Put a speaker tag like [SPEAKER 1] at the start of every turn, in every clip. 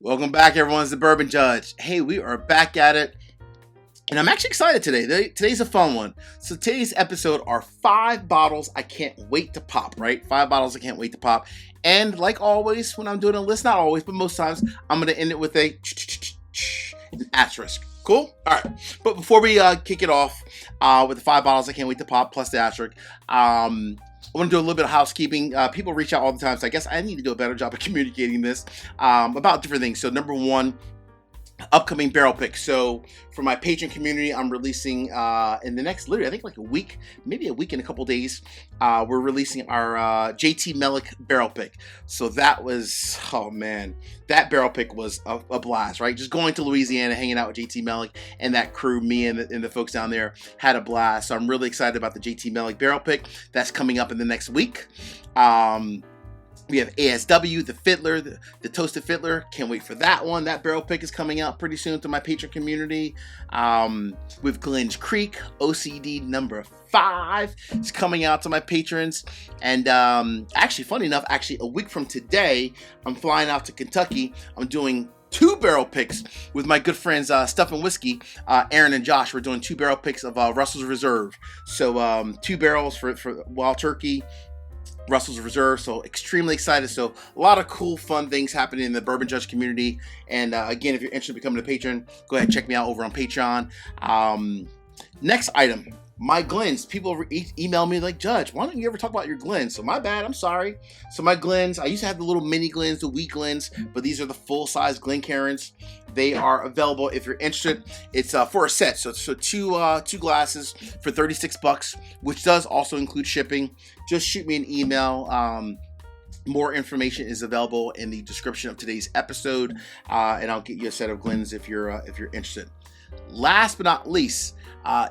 [SPEAKER 1] Welcome back, everyone. It's the Bourbon Judge. Hey, we are back at it. And I'm actually excited today. Today's a fun one. So today's episode are 5 bottles I can't wait to pop, right? 5 bottles I can't wait to pop. And like always, when I'm doing a list, not always, but most times, I'm going to end it with an asterisk. Cool? All right. But before we kick it off with the 5 bottles I can't wait to pop, plus the asterisk, I want to do a little bit of housekeeping. People reach out all the time, so I guess I need to do a better job of communicating this about different things. So number one, upcoming barrel pick. So for my Patron community, I'm releasing in the next, literally, I think like a week, maybe a week and a couple days, we're releasing our JT Mellick barrel pick. So that was, oh man, that barrel pick was a blast, right? Just going to Louisiana, hanging out with JT Mellick and that crew, me and the folks down there had a blast. So I'm really excited about the JT Mellick barrel pick. That's coming up in the next week. We have ASW, the Fiddler, the Toasted Fiddler. Can't wait for that one. That barrel pick is coming out pretty soon to my Patreon community. With Glenn's Creek, OCD number 5 is coming out to my patrons. And actually, funny enough, a week from today, I'm flying out to Kentucky. I'm doing 2 barrel picks with my good friends Stuff and Whiskey, Aaron and Josh. We're doing 2 barrel picks of Russell's Reserve. So 2 barrels for Wild Turkey, Russell's Reserve. So extremely excited. So a lot of cool, fun things happening in the Bourbon Judge community. And again, if you're interested in becoming a patron, go ahead and check me out over on Patreon. Next item, my Glens. People email me like, Judge, why don't you ever talk about your Glens? So my bad, I'm sorry. So my Glens, I used to have the little mini Glens, the wheat Glens, but these are the full-size Glencairns. They are available if you're interested. It's for a set, so two glasses for $36, which does also include shipping. Just shoot me an email. More information is available in the description of today's episode, and I'll get you a set of Glens if you're interested. Last but not least,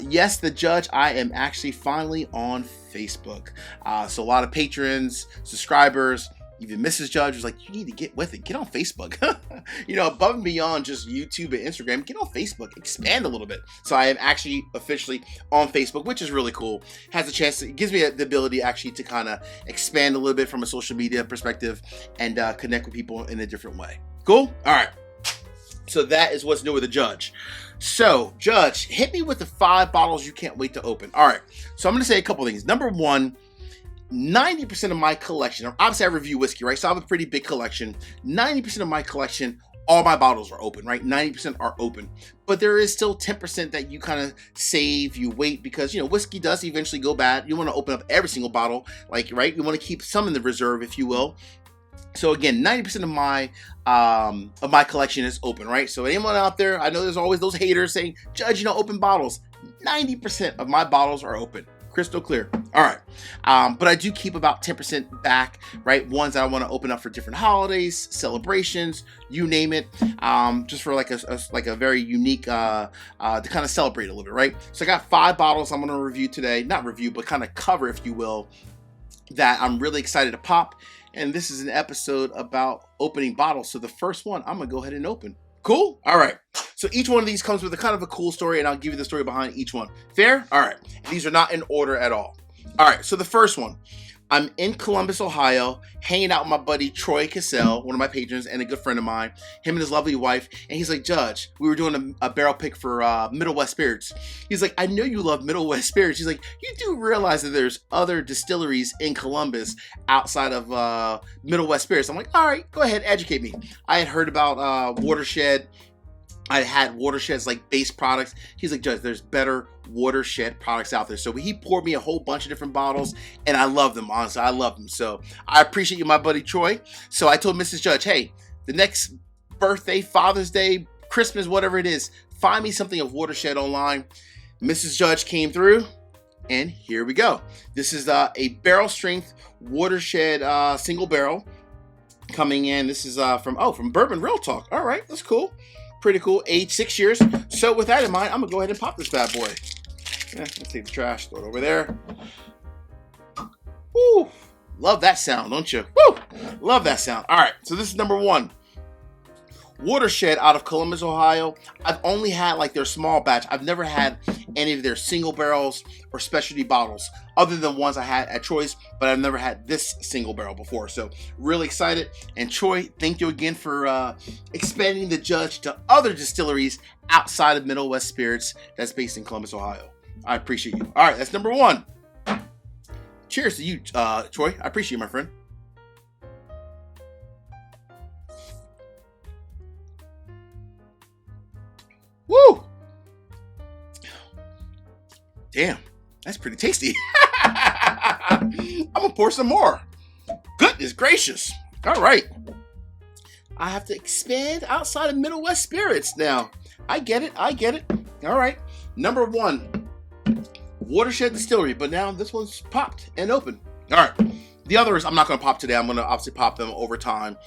[SPEAKER 1] yes, the Judge, I am actually finally on Facebook. So a lot of patrons, subscribers, even Mrs. Judge was like, you need to get with it. Get on Facebook. Above and beyond just YouTube and Instagram, get on Facebook. Expand a little bit. So I am actually officially on Facebook, which is really cool. Has a chance it gives me the ability actually to kind of expand a little bit from a social media perspective and connect with people in a different way. Cool? All right. So that is what's new with the Judge. So, Judge, hit me with the 5 bottles you can't wait to open. All right. So I'm going to say a couple things. Number one, 90% of my collection, obviously I review whiskey, right? So I have a pretty big collection. 90% of my collection, all my bottles are open, right? 90% are open. But there is still 10% that you kind of save, you wait, because, whiskey does eventually go bad. You want to open up every single bottle, right? You want to keep some in the reserve, if you will. So again, 90% of my collection is open, right? So anyone out there, I know there's always those haters saying, Judge, open bottles. 90% of my bottles are open. Crystal clear. All right. But I do keep about 10% back, right? Ones that I want to open up for different holidays, celebrations, you name it. Just for like a very unique, to kind of celebrate a little bit, right? So I got 5 bottles I'm going to review today. Not review, but kind of cover, if you will, that I'm really excited to pop. And this is an episode about opening bottles. So the first one, I'm going to go ahead and open. Cool? All right. So each one of these comes with a kind of a cool story, and I'll give you the story behind each one. Fair? All right. These are not in order at all. All right. So the first one, I'm in Columbus, Ohio, hanging out with my buddy Troy Cassell, one of my patrons and a good friend of mine, him and his lovely wife. And he's like, Judge, we were doing a barrel pick for Middle West Spirits. He's like, I know you love Middle West Spirits. He's like, you do realize that there's other distilleries in Columbus outside of Middle West Spirits. I'm like, all right, go ahead, educate me. I had heard about Watershed. I had Watershed's like base products. He's like, Judge, there's better Watershed products out there. So he poured me a whole bunch of different bottles, and I love them, honestly. I love them. So I appreciate you, my buddy Troy. So I told Mrs. Judge, hey, the next birthday, Father's Day, Christmas, whatever it is, find me something of Watershed online. Mrs. Judge came through, and here we go. This is a barrel strength Watershed single barrel coming in. This is from Bourbon Real Talk. All right, that's cool. Pretty cool. Aged 6 years. So with that in mind, I'm going to go ahead and pop this bad boy. Yeah, let's take the trash, throw it over there. Woo! Love that sound, don't you? Woo! Love that sound. All right, so this is number one. Watershed out of Columbus, Ohio. I've only had like their small batch. I've never had any of their single barrels or specialty bottles other than ones I had at Troy's, but I've never had this single barrel before. So really excited. And Troy, thank you again for expanding the Judge to other distilleries outside of Middle West Spirits that's based in Columbus, Ohio. I appreciate you. All right, that's number one. Cheers to you, Troy. I appreciate you, my friend. Woo! Damn, that's pretty tasty. I'm gonna pour some more. Goodness gracious. All right. I have to expand outside of Middle West Spirits now. I get it. All right. Number one, Watershed Distillery, but now this one's popped and open. All right. The others I'm not gonna pop today. I'm gonna obviously pop them over time.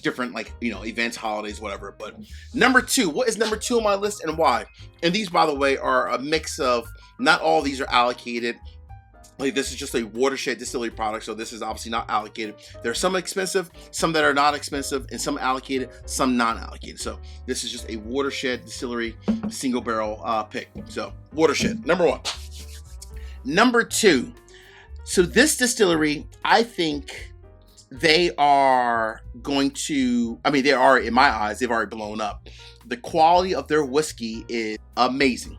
[SPEAKER 1] Different, like, events, holidays, whatever. But number two, what is number two on my list and why? And these, by the way, are a mix of, not all these are allocated. Like, this is just a Watershed Distillery product, so this is obviously not allocated. There are some expensive, some that are not expensive, and some allocated, some non-allocated. So this is just a Watershed Distillery single barrel pick. So Watershed, number one. Number two, so this distillery, I think they are going to, they are, in my eyes, they've already blown up. The quality of their whiskey is amazing,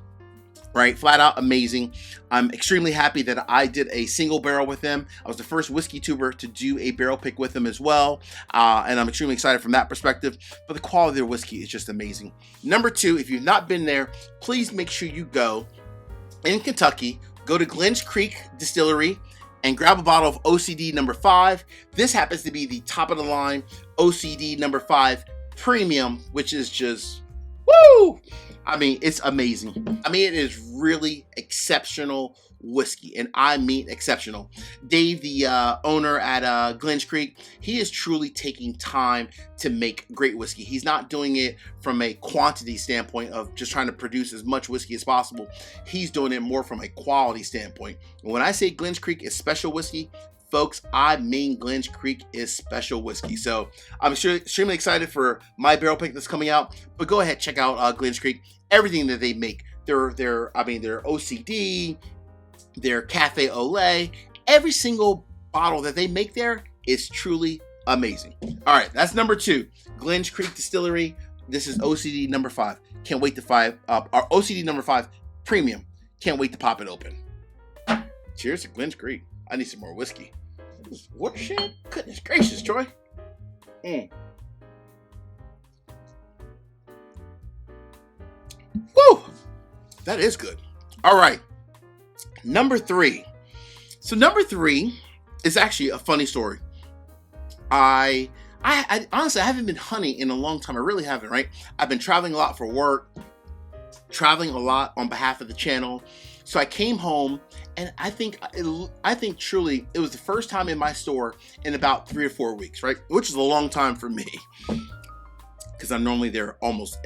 [SPEAKER 1] right? Flat out amazing. I'm extremely happy that I did a single barrel with them. I was the first whiskey tuber to do a barrel pick with them as well. And I'm extremely excited from that perspective. But the quality of their whiskey is just amazing. Number two, if you've not been there, please make sure you go in Kentucky, go to Glens Creek Distillery, and grab a bottle of OCD number 5. This happens to be the top of the line OCD number 5 premium, which is just, woo! It's amazing. It is really exceptional whiskey, and I mean exceptional. Dave, the owner at Glens Creek, he is truly taking time to make great whiskey. He's not doing it from a quantity standpoint of just trying to produce as much whiskey as possible. He's doing it more from a quality standpoint. And when I say Glens Creek is special whiskey, folks, I mean Glens Creek is special whiskey. So I'm extremely excited for my barrel pick that's coming out. But go ahead, check out Glens Creek. Everything that they make, their OCD, their Cafe au lait, every single bottle that they make there is truly amazing. All right, that's number two, Glens Creek Distillery. This is OCD number 5. Can't wait to our OCD number 5 premium. Can't wait to pop it open. Cheers to Glens Creek. I need some more whiskey. Watershed? Goodness gracious, Troy. Woo! That is good. All right. Number 3. So number 3 is actually a funny story. I honestly, I haven't been hunting in a long time. I really haven't, right? I've been traveling a lot for work, traveling a lot on behalf of the channel. So I came home, and I think truly it was the first time in my store in about 3 or 4 weeks, right? Which is a long time for me, because I'm normally there almost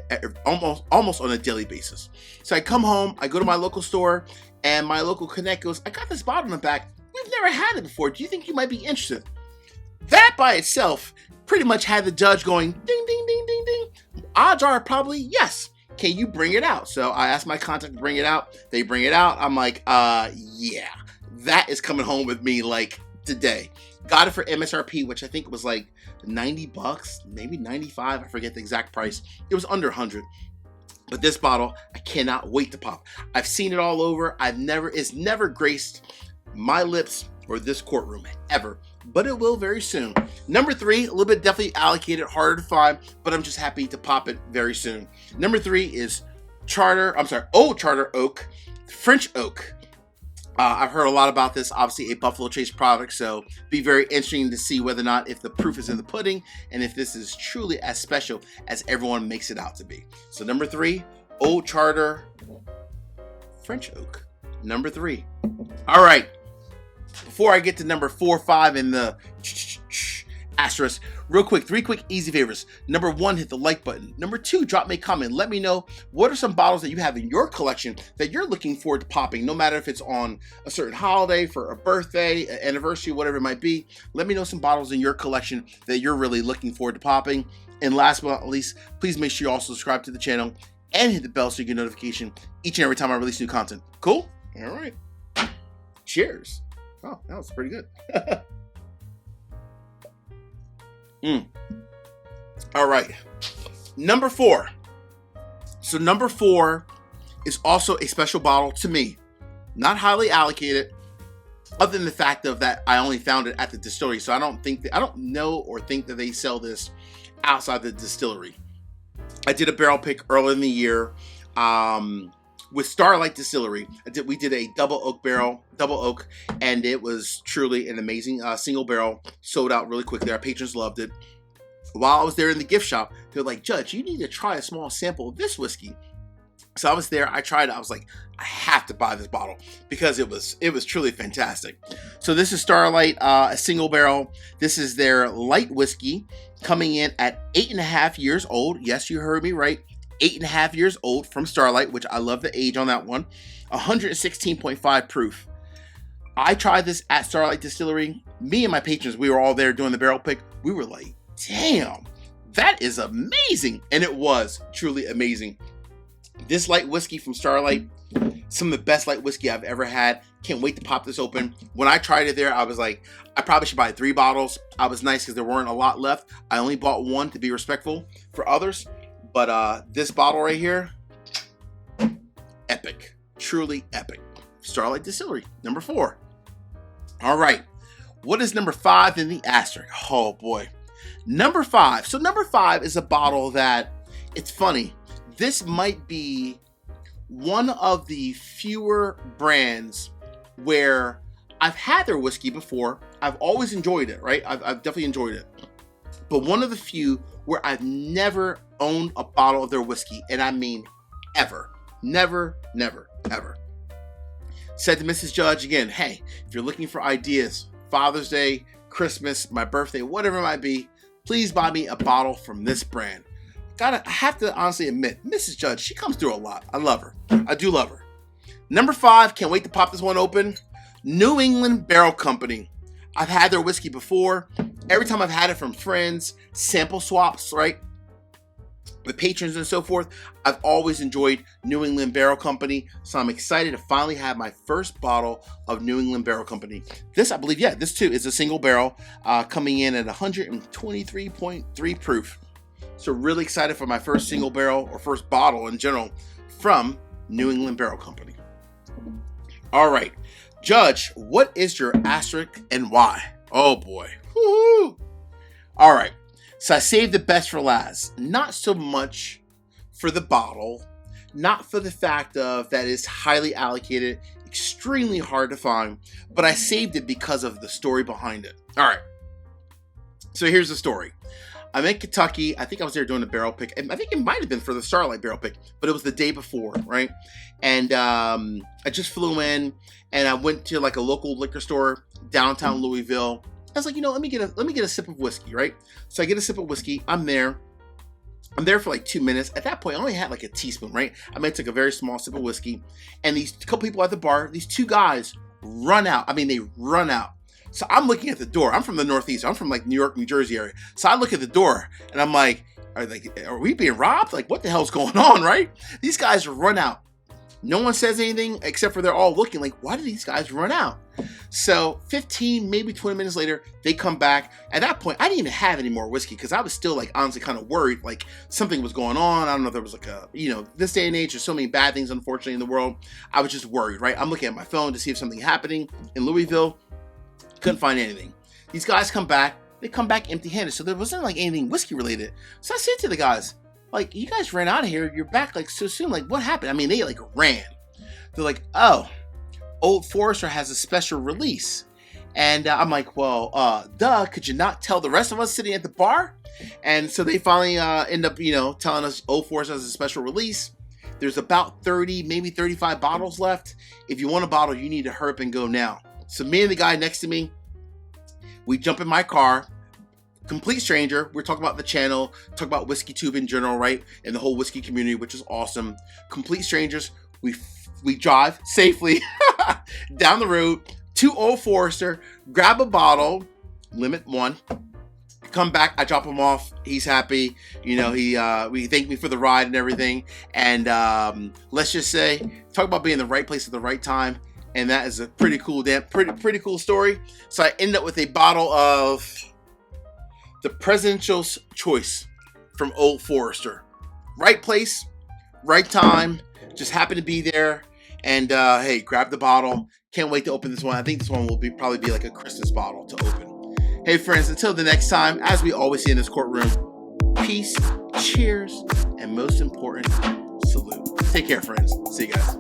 [SPEAKER 1] on a daily basis. So I come home, I go to my local store, and my local connect goes, I got this bottle in the back. We've never had it before. Do you think you might be interested? That by itself pretty much had the judge going, ding, ding, ding, ding, ding. Odds are probably yes. Can you bring it out? So I asked my contact to bring it out. They bring it out. I'm like, yeah, that is coming home with me like today. Got it for MSRP, which I think was like $90, maybe 95. I forget the exact price. It was under 100. But this bottle, I cannot wait to pop. I've seen it all over. It's never graced my lips or this courtroom ever, but it will very soon. Number 3, a little bit definitely allocated, harder to find, but I'm just happy to pop it very soon. Number 3 is Old Charter Oak, French Oak. I've heard a lot about this, obviously a Buffalo Trace product, so be very interesting to see whether or not if the proof is in the pudding and if this is truly as special as everyone makes it out to be. So number 3, Old Charter French Oak. Number 3. All right. Before I get to number 4, 5, and the asterisk, real quick, 3 quick easy favors. Number 1, hit the like button. Number 2, drop me a comment. Let me know what are some bottles that you have in your collection that you're looking forward to popping, no matter if it's on a certain holiday, for a birthday, an anniversary, whatever it might be. Let me know some bottles in your collection that you're really looking forward to popping. And last but not least, please make sure you also subscribe to the channel and hit the bell so you get notification each and every time I release new content. Cool? All right. Cheers. Oh, that was pretty good. All right. Number 4. So number 4 is also a special bottle to me. Not highly allocated, other than the fact of that I only found it at the distillery. So I don't know or think that they sell this outside the distillery. I did a barrel pick earlier in the year with Starlight Distillery. We did a double oak, and it was truly an amazing single barrel. Sold out really quickly. Our patrons loved it. While I was there in the gift shop, they were like, Judge, you need to try a small sample of this whiskey. So I was there, I tried it, I was like, I have to buy this bottle because it was truly fantastic. So this is Starlight, a single barrel. This is their light whiskey coming in at 8.5 years old. Yes, you heard me right. 8.5 years old from Starlight, which I love the age on that one. 116.5 proof. I tried this at Starlight Distillery. Me and my patrons, we were all there doing the barrel pick. We were like, damn, that is amazing. And it was truly amazing. This light whiskey from Starlight, some of the best light whiskey I've ever had. Can't wait to pop this open. When I tried it there, I was like, I probably should buy 3 bottles. I was nice because there weren't a lot left. I only bought 1 to be respectful for others. But this bottle right here, epic. Truly epic. Starlight Distillery, number 4. All right. What is number 5 in the asterisk? Oh, boy. Number 5. So number 5 is a bottle that, it's funny. This might be one of the fewer brands where I've had their whiskey before. I've always enjoyed it, right? I've definitely enjoyed it. But one of the few where I've never owned a bottle of their whiskey, and I mean ever. Never, never, ever. Said to Mrs. Judge again, hey, if you're looking for ideas, Father's Day, Christmas, my birthday, whatever it might be, please buy me a bottle from this brand. I have to honestly admit, Mrs. Judge, she comes through a lot. I love her. I do love her. Number 5, can't wait to pop this one open. New England Barrel Company. I've had their whiskey before. Every time I've had it from friends, sample swaps, right? With patrons and so forth, I've always enjoyed New England Barrel Company. So I'm excited to finally have my first bottle of New England Barrel Company. This, I believe, this too is a single barrel coming in at 123.3 proof. So really excited for my first single barrel or first bottle in general from New England Barrel Company. All right, Judge, what is your asterisk and why? Oh boy. Woo-hoo. All right, so I saved the best for last. Not so much for the bottle, not for the fact of that it's highly allocated, extremely hard to find, but I saved it because of the story behind it. All right, so here's the story. I'm in Kentucky. I think I was there doing a barrel pick. I think it might have been for the Starlight barrel pick, but it was the day before, right? And I just flew in, and I went to like a local liquor store downtown Louisville. I was like, let me get a sip of whiskey, right? So I get a sip of whiskey. I'm there for like 2 minutes. At that point, I only had like a teaspoon, right? I took a very small sip of whiskey, and these couple people at the bar, these 2 guys run out. They run out. So I'm looking at the door. I'm from the Northeast. I'm from like New York, New Jersey area. So I look at the door and I'm like, are we being robbed? Like, what the hell's going on, right? These guys run out. No one says anything except for they're all looking like, why did these guys run out? So 15, maybe 20 minutes later, they come back. At that point, I didn't even have any more whiskey because I was still like honestly kind of worried, like something was going on. I don't know if there was like this day and age, there's so many bad things, unfortunately, in the world. I was just worried, right? I'm looking at my phone to see if something happening in Louisville. Couldn't find anything. These guys come back. They come back empty-handed. So there wasn't like anything whiskey related. So I said to the guys, like, you guys ran out of here. You're back like so soon. Like, what happened? They like ran. They're like, oh, Old Forester has a special release. And I'm like, well, duh. Could you not tell the rest of us sitting at the bar? And so they finally end up, telling us Old Forester has a special release. There's about 30, maybe 35 bottles left. If you want a bottle, you need to hurry up and go now. So me and the guy next to me, we jump in my car, complete stranger. We're talking about the channel, talk about whiskey tube in general, right? And the whole whiskey community, which is awesome. Complete strangers. We drive safely down the road to Old Forester, grab a bottle, limit 1, Come back, I drop him off. He's happy. You know, we thanked me for the ride and everything. And let's just say, talk about being in the right place at the right time. And that is a pretty cool, pretty cool story. So I end up with a bottle of the Presidential's Choice from Old Forester. Right place, right time. Just happened to be there. And hey, grab the bottle. Can't wait to open this one. I think this one will probably be like a Christmas bottle to open. Hey friends, until the next time, as we always see in this courtroom, peace, cheers, and most important, salute. Take care, friends. See you guys.